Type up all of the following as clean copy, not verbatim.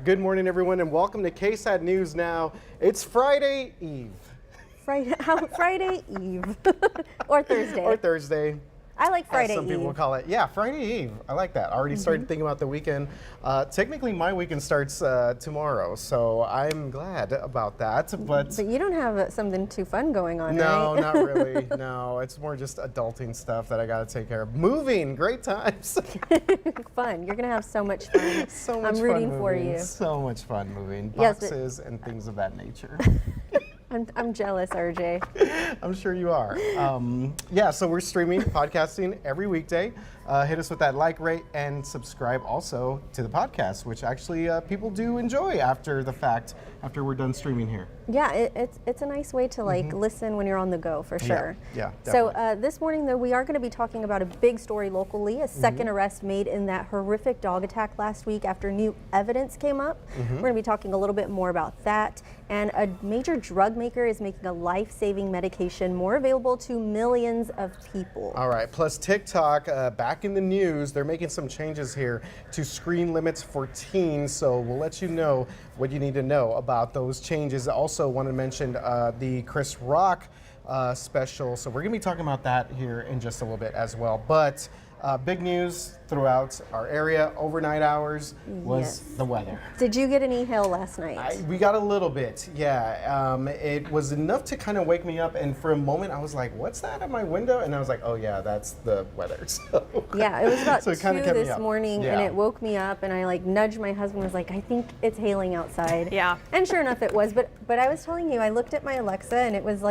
Good morning, everyone, and welcome to KSAT News Now. It's Friday Eve. Friday Eve. Or Thursday. Or Thursday. I like Friday Eve. Some people call it. Yeah, Friday Eve. I like that. I already started thinking about the weekend. Technically, my weekend starts tomorrow, so I'm glad about that. But you don't have something too fun going on, no, right? not really. No, it's more just adulting stuff that I got to take care of. Moving, great times. Fun. You're going to have so much fun. So much I'm fun rooting moving. for you. So much fun moving. Yes, Boxes and things of that nature. I'm jealous, RJ. I'm sure you are. Yeah, so we're streaming, podcasting every weekday. Hit us with that like, rate, and subscribe also to the podcast, which actually people do enjoy after the fact, after we're done streaming here. Yeah, it's a nice way to listen when you're on the go, for sure. Yeah, so this morning, though, we are going to be talking about a big story locally, a second arrest made in that horrific dog attack last week after new evidence came up. We're going to be talking a little bit more about that. And a major drug maker is making a life-saving medication more available to millions of people. All right, plus TikTok, back in the news, they're making some changes here to screen limits for teens, so we'll let you know what you need to know about those changes. I also want to mention the Chris Rock special, so we're going to be talking about that here in just a little bit as well. But big news throughout our area, overnight hours, was the weather. Did you get any hail last night? We got a little bit, yeah. It was enough to kind of wake me up, and for a moment I was like, what's that at my window? And I was like, oh yeah, that's the weather. So, yeah, it was about 2 this morning, yeah. And it woke me up, and I nudged my husband, was like, I think it's hailing outside. Yeah. And sure enough it was, but I was telling you, I looked at my Alexa and it was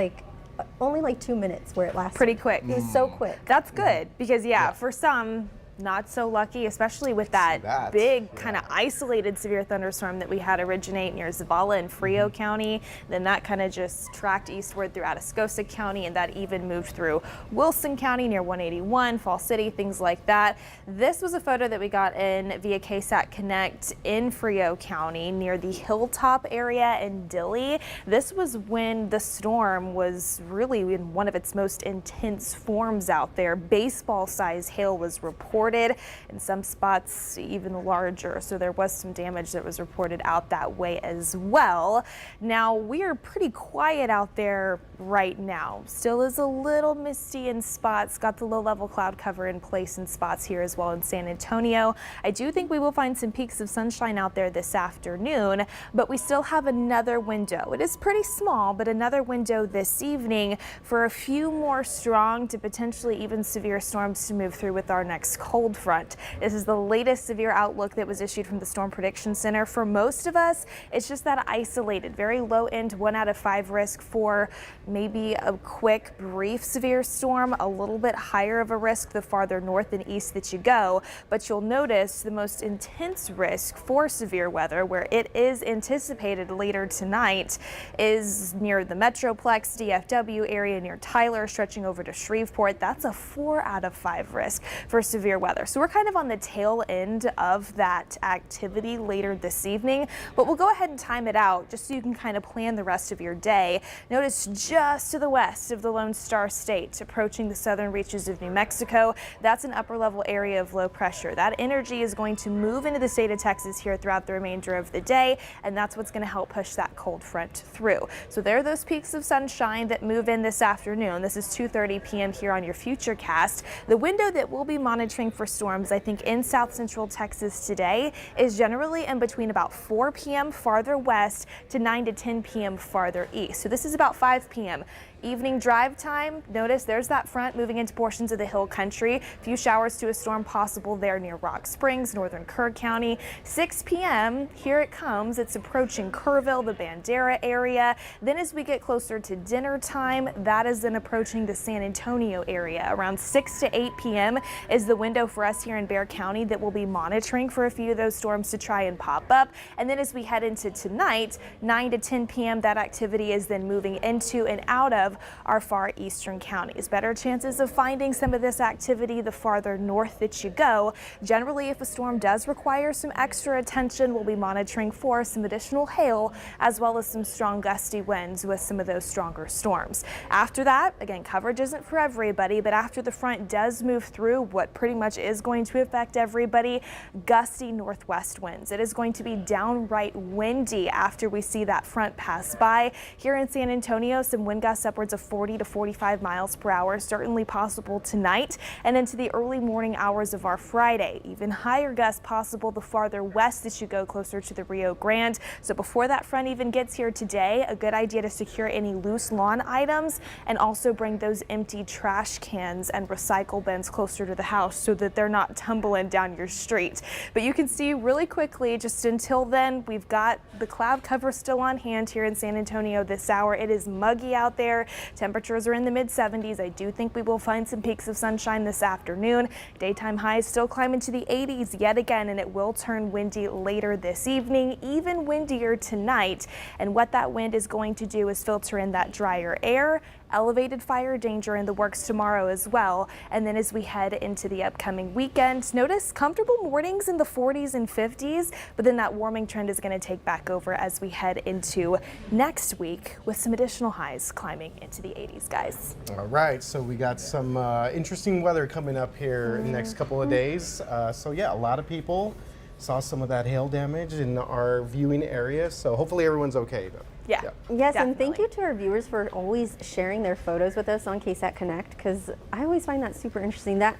only 2 minutes where it lasted. Pretty quick. It was so quick. That's good because for some, not so lucky, especially with that big kind of isolated severe thunderstorm that we had originate near Zavala and Frio County. Then that kind of just tracked eastward through Atascosa County, and that even moved through Wilson County near 181, Fall City, things like that. This was a photo that we got in via KSAT Connect in Frio County near the Hilltop area in Dilley. This was when the storm was really in one of its most intense forms out there. Baseball-sized hail was reported. In some spots even larger, so there was some damage that was reported out that way as well. Now we are pretty quiet out there right now. Still is a little misty in spots, got the low-level cloud cover in place in spots here as well in San Antonio. I do think we will find some peaks of sunshine out there this afternoon, but we still have another window. It is pretty small, but another window this evening for a few more strong to potentially even severe storms to move through with our next cold front. This is the latest severe outlook that was issued from the Storm Prediction Center. For most of us, it's just that isolated, very low end 1 out of 5 risk for maybe a quick, brief severe storm, a little bit higher of a risk the farther north and east that you go. But you'll notice the most intense risk for severe weather, where it is anticipated later tonight, is near the Metroplex, DFW area near Tyler, stretching over to Shreveport. That's a 4 out of 5 risk for severe weather. So we're kind of on the tail end of that activity later this evening, but we'll go ahead and time it out just so you can kind of plan the rest of your day. Notice just to the west of the Lone Star State, approaching the southern reaches of New Mexico, that's an upper level area of low pressure. That energy is going to move into the state of Texas here throughout the remainder of the day, and that's what's going to help push that cold front through. So there are those peaks of sunshine that move in this afternoon. This is 2:30 p.m. here on your Futurecast. The window that we'll be monitoring for storms, I think, in south central Texas today is generally in between about 4 p.m. farther west to 9 to 10 p.m. farther east. So this is about 5 p.m. Evening drive time, notice there's that front moving into portions of the hill country. A few showers to a storm possible there near Rock Springs, northern Kerr County. 6 p.m., here it comes. It's approaching Kerrville, the Bandera area. Then as we get closer to dinner time, that is then approaching the San Antonio area. Around 6 to 8 p.m. is the window for us here in Bexar County that we'll be monitoring for a few of those storms to try and pop up. And then as we head into tonight, 9 to 10 p.m., that activity is then moving into and out of of our far eastern counties. Better chances of finding some of this activity the farther north that you go. Generally, if a storm does require some extra attention, we'll be monitoring for some additional hail as well as some strong gusty winds with some of those stronger storms. After that, again, coverage isn't for everybody, but after the front does move through, what pretty much is going to affect everybody, gusty northwest winds. It is going to be downright windy after we see that front pass by. Here in San Antonio, some wind gusts upwards of 40 to 45 miles per hour, certainly possible tonight and into the early morning hours of our Friday. Even higher gusts possible the farther west as you go closer to the Rio Grande. So before that front even gets here today, a good idea to secure any loose lawn items and also bring those empty trash cans and recycle bins closer to the house so that they're not tumbling down your street. But you can see really quickly, just until then, we've got the cloud cover still on hand here in San Antonio this hour. It is muggy out there. Temperatures are in the mid 70s. I do think we will find some peaks of sunshine this afternoon. Daytime highs still climb into the 80s yet again, and it will turn windy later this evening, even windier tonight. And what that wind is going to do is filter in that drier air, elevated fire danger in the works tomorrow as well. And then as we head into the upcoming weekend, notice comfortable mornings in the 40s and 50s, but then that warming trend is going to take back over as we head into next week with some additional highs climbing into the 80s, guys. All right, so we got some interesting weather coming up here in the next couple of days. So yeah, a lot of people saw some of that hail damage in our viewing area, so hopefully everyone's okay though. Yeah. Yes, definitely. and thank you to our viewers for always sharing their photos with us on KSAT Connect, because I always find that super interesting. That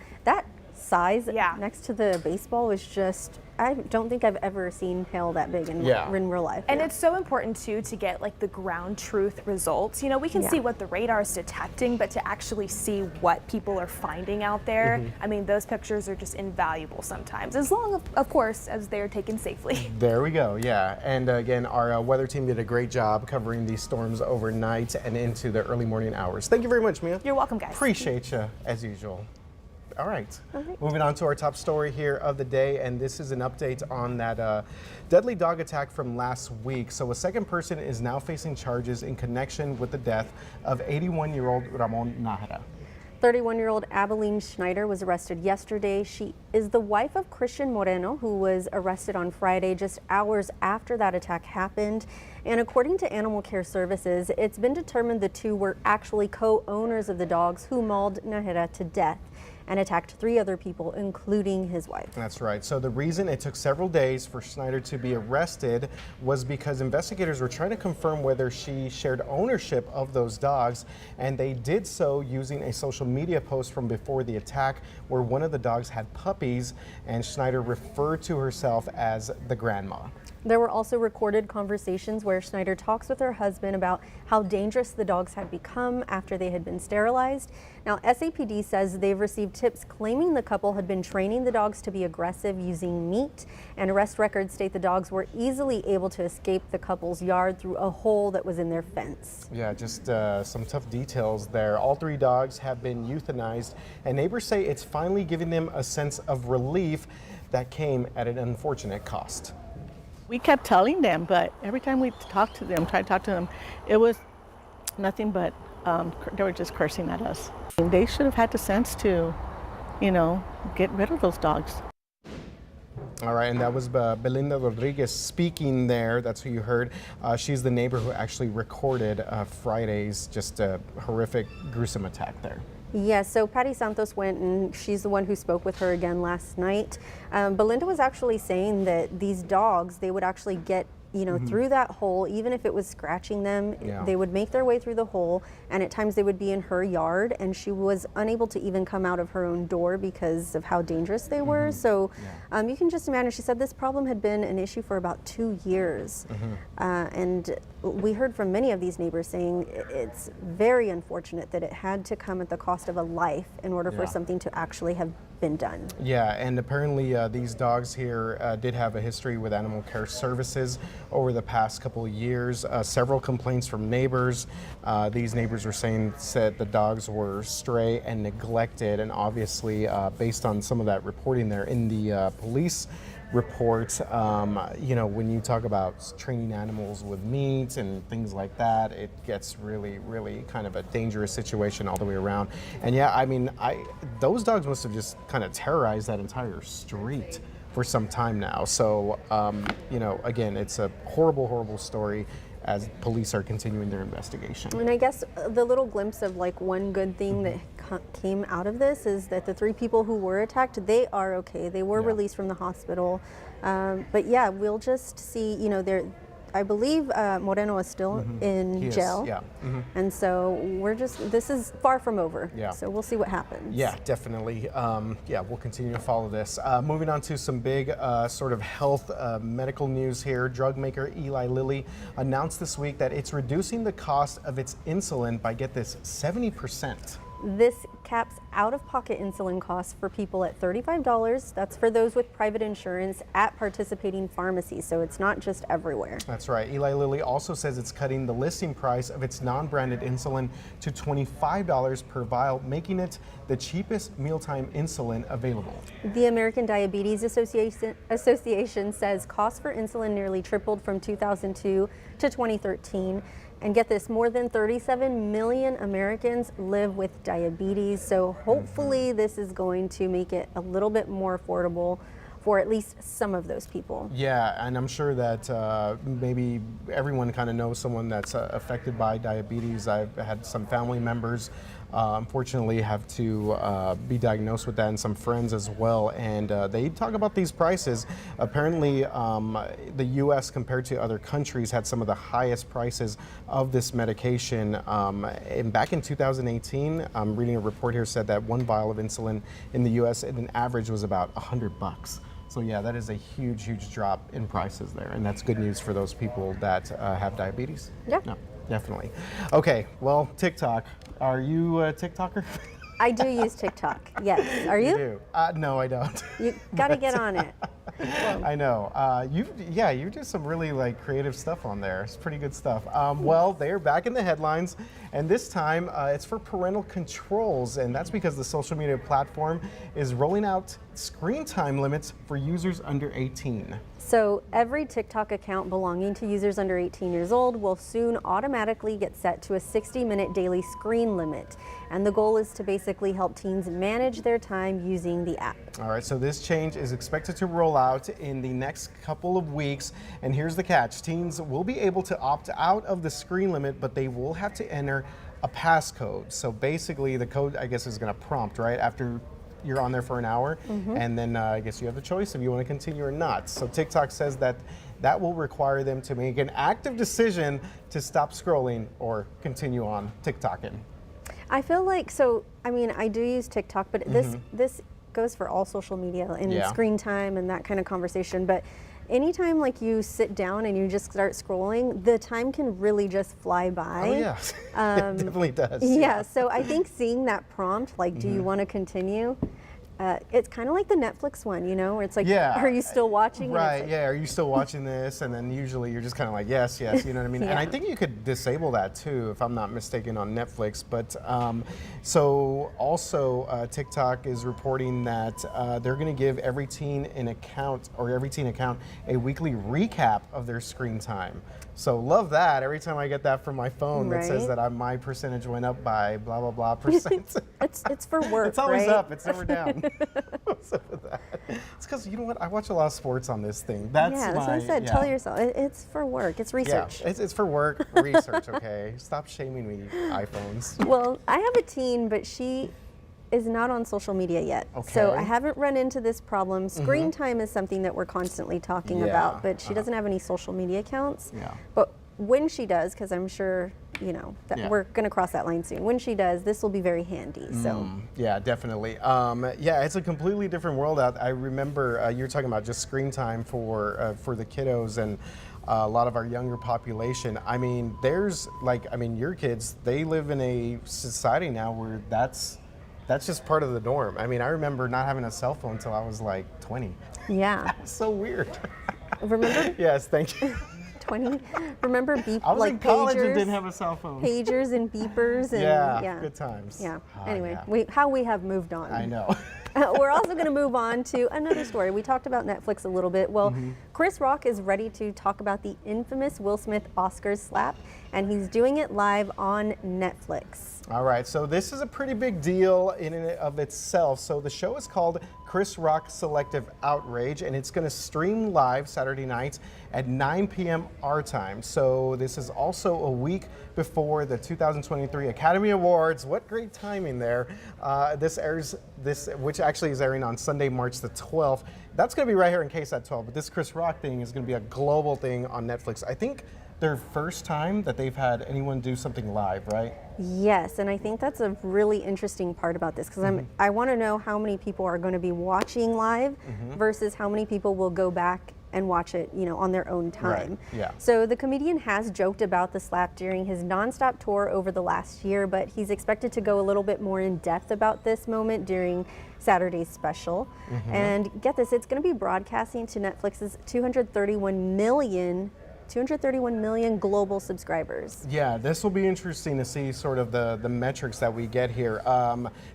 size next to the baseball was just, I don't think I've ever seen hail that big in real life. And it's so important too to get like the ground truth results. You know, we can see what the radar is detecting, but to actually see what people are finding out there, I mean, those pictures are just invaluable sometimes, as long of course as they're taken safely. There we go, yeah. And again, our weather team did a great job covering these storms overnight and into the early morning hours. Thank you very much, Mia. You're welcome, guys. Appreciate you as usual. All right. Moving on to our top story here of the day, and this is an update on that deadly dog attack from last week. So a second person is now facing charges in connection with the death of 81-year-old Ramon Nahara. 31-year-old Abilene Schneider was arrested yesterday. She is the wife of Christian Moreno, who was arrested on Friday just hours after that attack happened. And according to Animal Care Services, it's been determined the two were actually co-owners of the dogs who mauled Nahara to death and attacked 3 other people, including his wife. That's right. So the reason it took several days for Schneider to be arrested was because investigators were trying to confirm whether she shared ownership of those dogs, and they did so using a social media post from before the attack where one of the dogs had puppies, and Schneider referred to herself as the grandma. There were also recorded conversations where Schneider talks with her husband about how dangerous the dogs had become after they had been sterilized. Now, SAPD says they've received tips claiming the couple had been training the dogs to be aggressive using meat, and arrest records state the dogs were easily able to escape the couple's yard through a hole that was in their fence. Yeah, just some tough details there. All 3 dogs have been euthanized, and neighbors say it's finally giving them a sense of relief that came at an unfortunate cost. We kept telling them, but every time we tried to talk to them, it was nothing but they were just cursing at us. They should have had the sense to, get rid of those dogs. All right, and that was Belinda Rodriguez speaking there. That's who you heard. She's the neighbor who actually recorded Friday's just horrific, gruesome attack there. Yes, so Patty Santos went, and she's the one who spoke with her again last night. Belinda was actually saying that these dogs, they would actually get through that hole, even if it was scratching them, they would make their way through the hole, and at times they would be in her yard, and she was unable to even come out of her own door because of how dangerous they were. So you can just imagine, she said this problem had been an issue for about 2 years. And we heard from many of these neighbors saying it's very unfortunate that it had to come at the cost of a life in order for something to actually have been done. Yeah, and apparently these dogs here did have a history with Animal Care Services over the past couple of years. Several complaints from neighbors. These neighbors were said the dogs were stray and neglected, and obviously based on some of that reporting there in the police report. When you talk about training animals with meat and things like that, it gets really, really kind of a dangerous situation all the way around. And yeah, I mean, those dogs must have just kind of terrorized that entire street for some time now. So, again, it's a horrible, horrible story as police are continuing their investigation. And I guess the little glimpse of like one good thing that came out of this is that the 3 people who were attacked, they are okay. They were released from the hospital. But yeah, we'll just see, I believe Moreno is still in jail. Yeah. And so this is far from over. Yeah. So we'll see what happens. Yeah, definitely. We'll continue to follow this. Moving on to some big sort of health medical news here. Drug maker Eli Lilly announced this week that it's reducing the cost of its insulin by, get this, 70%. This caps out-of-pocket insulin costs for people at $35. That's for those with private insurance at participating pharmacies, so it's not just everywhere. That's right. Eli Lilly also says it's cutting the listing price of its non-branded insulin to $25 per vial, making it the cheapest mealtime insulin available. The American Diabetes Association says costs for insulin nearly tripled from 2002 to 2013. And get this, more than 37 million Americans live with diabetes. So hopefully this is going to make it a little bit more affordable for at least some of those people. Yeah, and I'm sure that maybe everyone kind of knows someone that's affected by diabetes. I've had some family members unfortunately have to be diagnosed with that, and some friends as well, and they talk about these prices. Apparently the US compared to other countries had some of the highest prices of this medication, and back in 2018, I'm reading a report here, said that one vial of insulin in the US in an average was about $100. So yeah, that is a huge, huge drop in prices there, and that's good news for those people that have diabetes. Yeah. No, definitely. Okay, well, TikTok. Are you a TikToker? I do use TikTok, yes. Are you? You do? No, I don't. You gotta get on it. Well, I know. You do some really creative stuff on there. It's pretty good stuff. Well, they're back in the headlines, and this time it's for parental controls, and that's because the social media platform is rolling out screen time limits for users under 18. So every TikTok account belonging to users under 18 years old will soon automatically get set to a 60-minute daily screen limit. And the goal is to basically help teens manage their time using the app. All right, so this change is expected to roll out in the next couple of weeks. And here's the catch. Teens will be able to opt out of the screen limit, but they will have to enter a passcode. So basically the code, I guess, is going to prompt right after you're on there for an hour, and then I guess you have the choice if you want to continue or not. So TikTok says that that will require them to make an active decision to stop scrolling or continue on TikToking. I feel like, I do use TikTok, but this goes for all social media and screen time and that kind of conversation. But anytime you sit down and you just start scrolling, the time can really just fly by. Oh yeah, it definitely does. Yeah, so I think seeing that prompt, do you want to continue? It's kind of like the Netflix one, where it's are you still watching? Right, are you still watching this? And then usually you're just kind of like, yes, you know what I mean? And I think you could disable that too, if I'm not mistaken, on Netflix. But so also TikTok is reporting that they're going to give every teen account a weekly recap of their screen time. So love that. Every time I get that from my phone that says that my percentage went up by blah, blah, blah percent. It's for work, It's always right? up. It's never down. What's up with that? It's because, you know what? I watch a lot of sports on this thing. That's what I said. Tell yourself. It's for work. It's research. Yeah, it's for work, research, okay? Stop shaming me, iPhones. Well, I have a teen, but she is not on social media yet. Okay. So I haven't run into this problem. Screen time is something that we're constantly talking about, but she doesn't have any social media accounts. Yeah. But when she does, because I'm sure, that we're going to cross that line soon. When she does, this will be very handy. So yeah, definitely. It's a completely different world out. I remember you were talking about just screen time for the kiddos and a lot of our younger population. I mean, there's your kids, they live in a society now where that's just part of the norm. I mean, I remember not having a cell phone until I was 20. yeah. That's so weird. Remember? Yes, thank you. 20. Remember I was in college pagers, and didn't have a cell phone. Pagers and beepers and yeah, good times. Yeah. Ah, Anyway, yeah. how we have moved on. I know. We're also going to move on to another story. We talked about Netflix a little bit. Well, Chris Rock is ready to talk about the infamous Will Smith Oscars slap, and he's doing it live on Netflix. All right, so this is a pretty big deal in and of itself. So the show is called Chris Rock Selective Outrage, and it's going to stream live Saturday nights at 9 p.m. our time. So this is also a week before the 2023 Academy Awards. What great timing there. Which actually is airing on Sunday, March the 12th. That's going to be right here in KSAT 12, but this Chris Rock thing is going to be a global thing on Netflix. I think their first time that they've had anyone do something live, right? Yes, and I think that's a really interesting part about this, because I want to know how many people are going to be watching live versus how many people will go back and watch it, on their own time. Right. Yeah. So the comedian has joked about the slap during his nonstop tour over the last year, but he's expected to go a little bit more in depth about this moment during Saturday's special. And get this, it's going to be broadcasting to Netflix's 231 million global subscribers. Yeah, this will be interesting to see sort of the metrics that we get here.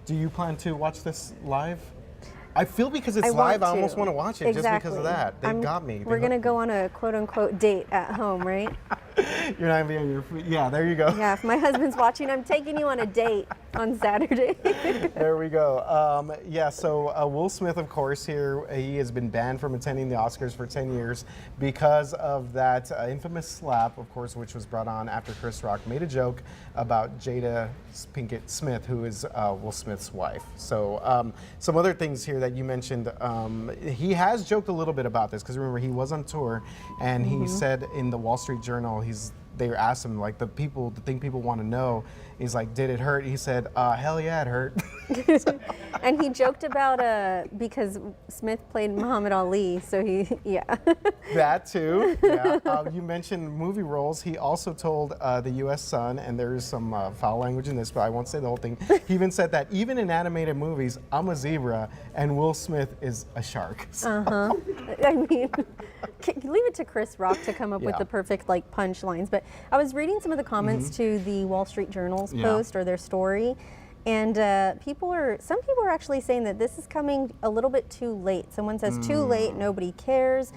Do you plan to watch this live? I feel because it's live, I almost want to watch it just because of that. They got me. We're going to go on a quote-unquote date at home, right? You're not going to be on your feet. Yeah, there you go. Yeah, if my husband's watching, I'm taking you on a date on Saturday. There we go. Yeah, so Will Smith, of course, here, he has been banned from attending the Oscars for 10 years because of that infamous slap, of course, which was brought on after Chris Rock made a joke about Jada Pinkett Smith, who is Will Smith's wife. So some other things here that you mentioned, he has joked a little bit about this, because remember, he was on tour, and he said in the Wall Street Journal, they asked him, like, the thing people want to know is, like, did it hurt? He said, hell yeah, it hurt. And he joked about because Smith played Muhammad Ali, so yeah. That too, yeah. You mentioned movie roles. He also told the U.S. Sun, and there is some foul language in this, but I won't say the whole thing. He even said that even in animated movies, I'm a zebra and Will Smith is a shark. So. I mean, leave it to Chris Rock to come up with the perfect punchlines. But I was reading some of the comments to the Wall Street Journal's post or their story, and some people are actually saying that this is coming a little bit too late. Someone says too late, nobody cares.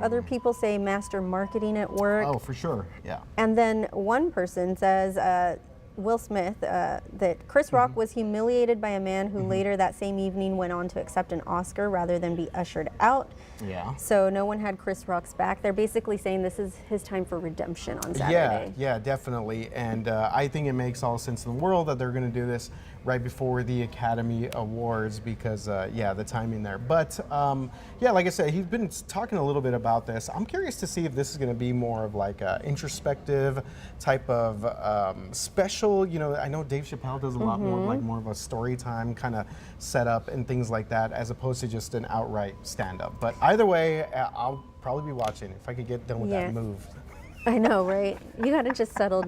Other people say master marketing at work. Oh, for sure, yeah. And then one person says, Will Smith, that Chris Rock was humiliated by a man who later that same evening went on to accept an Oscar rather than be ushered out. Yeah. So no one had Chris Rock's back. They're basically saying this is his time for redemption on Saturday. Yeah, definitely. And I think it makes all sense in the world that they're going to do this right before the Academy Awards because, the timing there. But, like I said, he's been talking a little bit about this. I'm curious to see if this is going to be more of like a introspective type of special. I know Dave Chappelle does a lot more of a story time kind of setup and things like that, as opposed to just an outright stand-up. But either way, I'll probably be watching if I could get done with that move. I know, right? You got to just settle,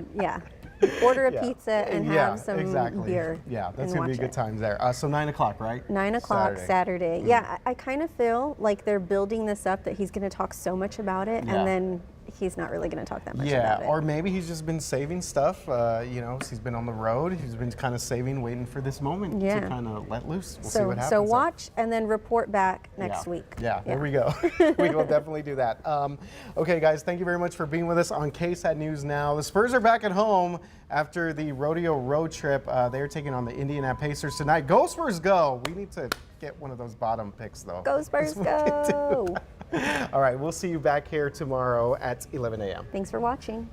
order a pizza and have some beer. Yeah, that's going to be good times there. So 9 o'clock, right? 9 o'clock Saturday. Yeah, I kind of feel like they're building this up that he's going to talk so much about it, and then he's not really going to talk that much about it. Or maybe he's just been saving stuff. He's been on the road. He's been kind of saving, waiting for this moment to kind of let loose. We'll see what happens. So watch and then report back next week. Yeah, there we go. We will definitely do that. Okay, guys, thank you very much for being with us on KSAT News Now. The Spurs are back at home after the rodeo road trip. They're taking on the Indiana Pacers tonight. Go Spurs, go! We need to get one of those bottom picks, though. Go Spurs, go! All right, we'll see you back here tomorrow at 11 a.m. Thanks for watching.